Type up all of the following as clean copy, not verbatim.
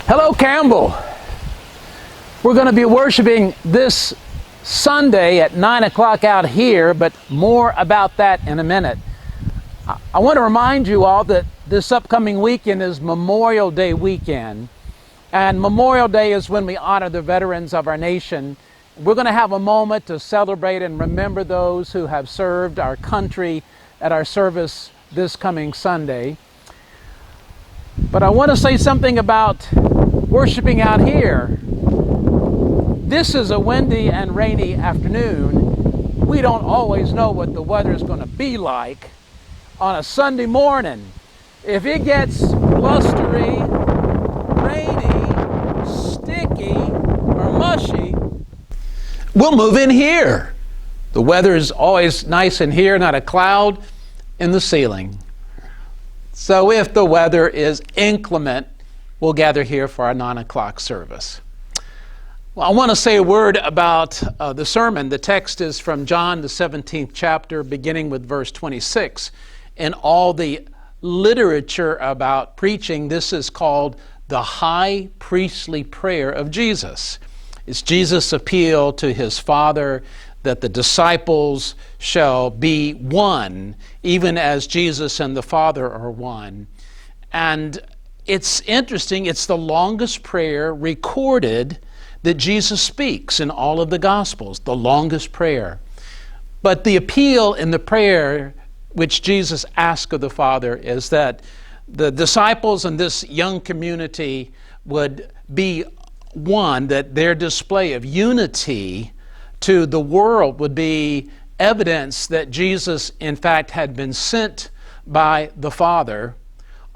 Hello, Campbell. We're going to be worshiping this Sunday at 9 o'clock out here, but more about that in a minute. I want to remind you all that this upcoming weekend is Memorial Day weekend. And Memorial Day is when we honor the veterans of our nation. We're going to have a moment to celebrate and remember those who have served our country at our service this coming Sunday. But I want to say something about worshiping out here. This is a windy and rainy afternoon. We don't always know what the weather is going to be like on a Sunday morning. If it gets blustery, rainy, sticky, or mushy, we'll move in here. The weather is always nice in here, not a cloud in the ceiling. So if the weather is inclement, we'll gather here for our 9 o'clock service. Well, I want to say a word about the sermon. The text is from John, the 17th chapter, beginning with verse 26. In all the literature about preaching, this is called the high priestly prayer of Jesus. It's Jesus' appeal to his Father that the disciples shall be one, even as Jesus and the Father are one. And it's interesting, it's the longest prayer recorded that Jesus speaks in all of the Gospels, the longest prayer. But the appeal in the prayer which Jesus asked of the Father is that the disciples and this young community would be one, that their display of unity to the world would be evidence that Jesus, in fact, had been sent by the Father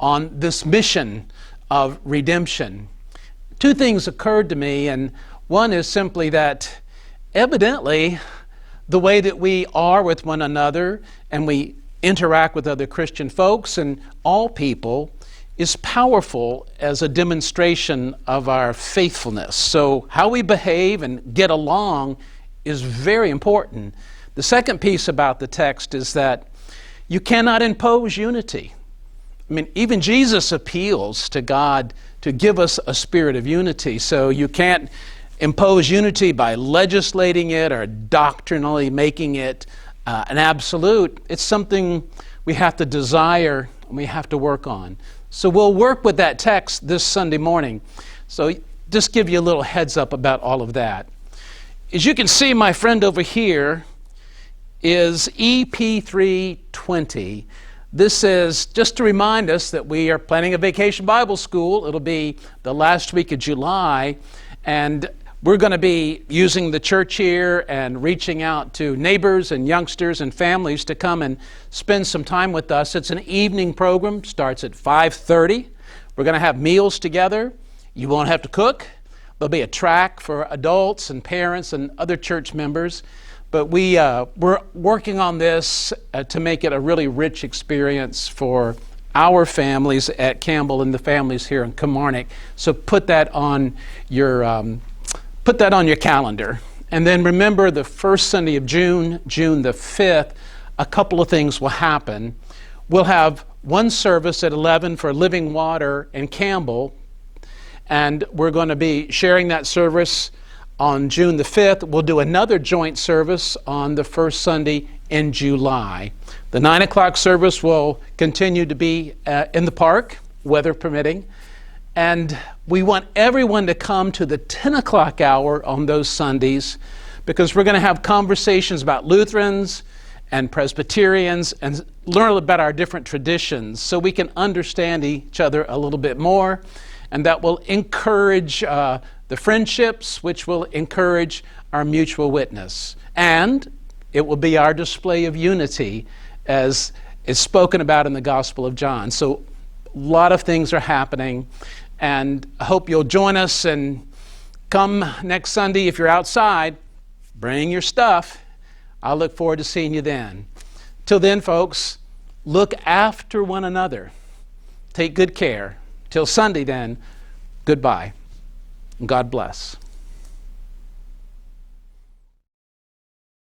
on this mission of redemption. Two things occurred to me, and one is simply that evidently the way that we are with one another and we interact with other Christian folks and all people is powerful as a demonstration of our faithfulness. So how we behave and get along is very important. The second piece about the text is that you cannot impose unity. I mean, even Jesus appeals to God to give us a spirit of unity. So you can't impose unity by legislating it or doctrinally making it an absolute. It's something we have to desire and we have to work on. So we'll work with that text this Sunday morning. So just give you a little heads up about all of that. As you can see, my friend over here is EP320. This is just to remind us that we are planning a vacation Bible school. It'll be the last week of July, and we're going to be using the church here and reaching out to neighbors and youngsters and families to come and spend some time with us. It's an evening program, starts at 5:30. We're going to have meals together. You won't have to cook. There'll be a track for adults and parents and other church members. But we're working on this to make it a really rich experience for our families at Campbell and the families here in Kilmarnock. So put that on your calendar. And then remember the first Sunday of June, June the 5th, a couple of things will happen. We'll have one service at 11 for Living Water in Campbell. And we're going to be sharing that service on June the 5th. We'll do another joint service on the first Sunday in July. The 9 o'clock service will continue to be in the park, weather permitting. And we want everyone to come to the 10 o'clock hour on those Sundays because we're going to have conversations about Lutherans and Presbyterians and learn about our different traditions so we can understand each other a little bit more. And that will encourage the friendships, which will encourage our mutual witness. And it will be our display of unity as is spoken about in the Gospel of John. So a lot of things are happening. And I hope you'll join us and come next Sunday. If you're outside, bring your stuff. I look forward to seeing you then. Till then, folks, look after one another. Take good care. Till Sunday then, goodbye. God bless.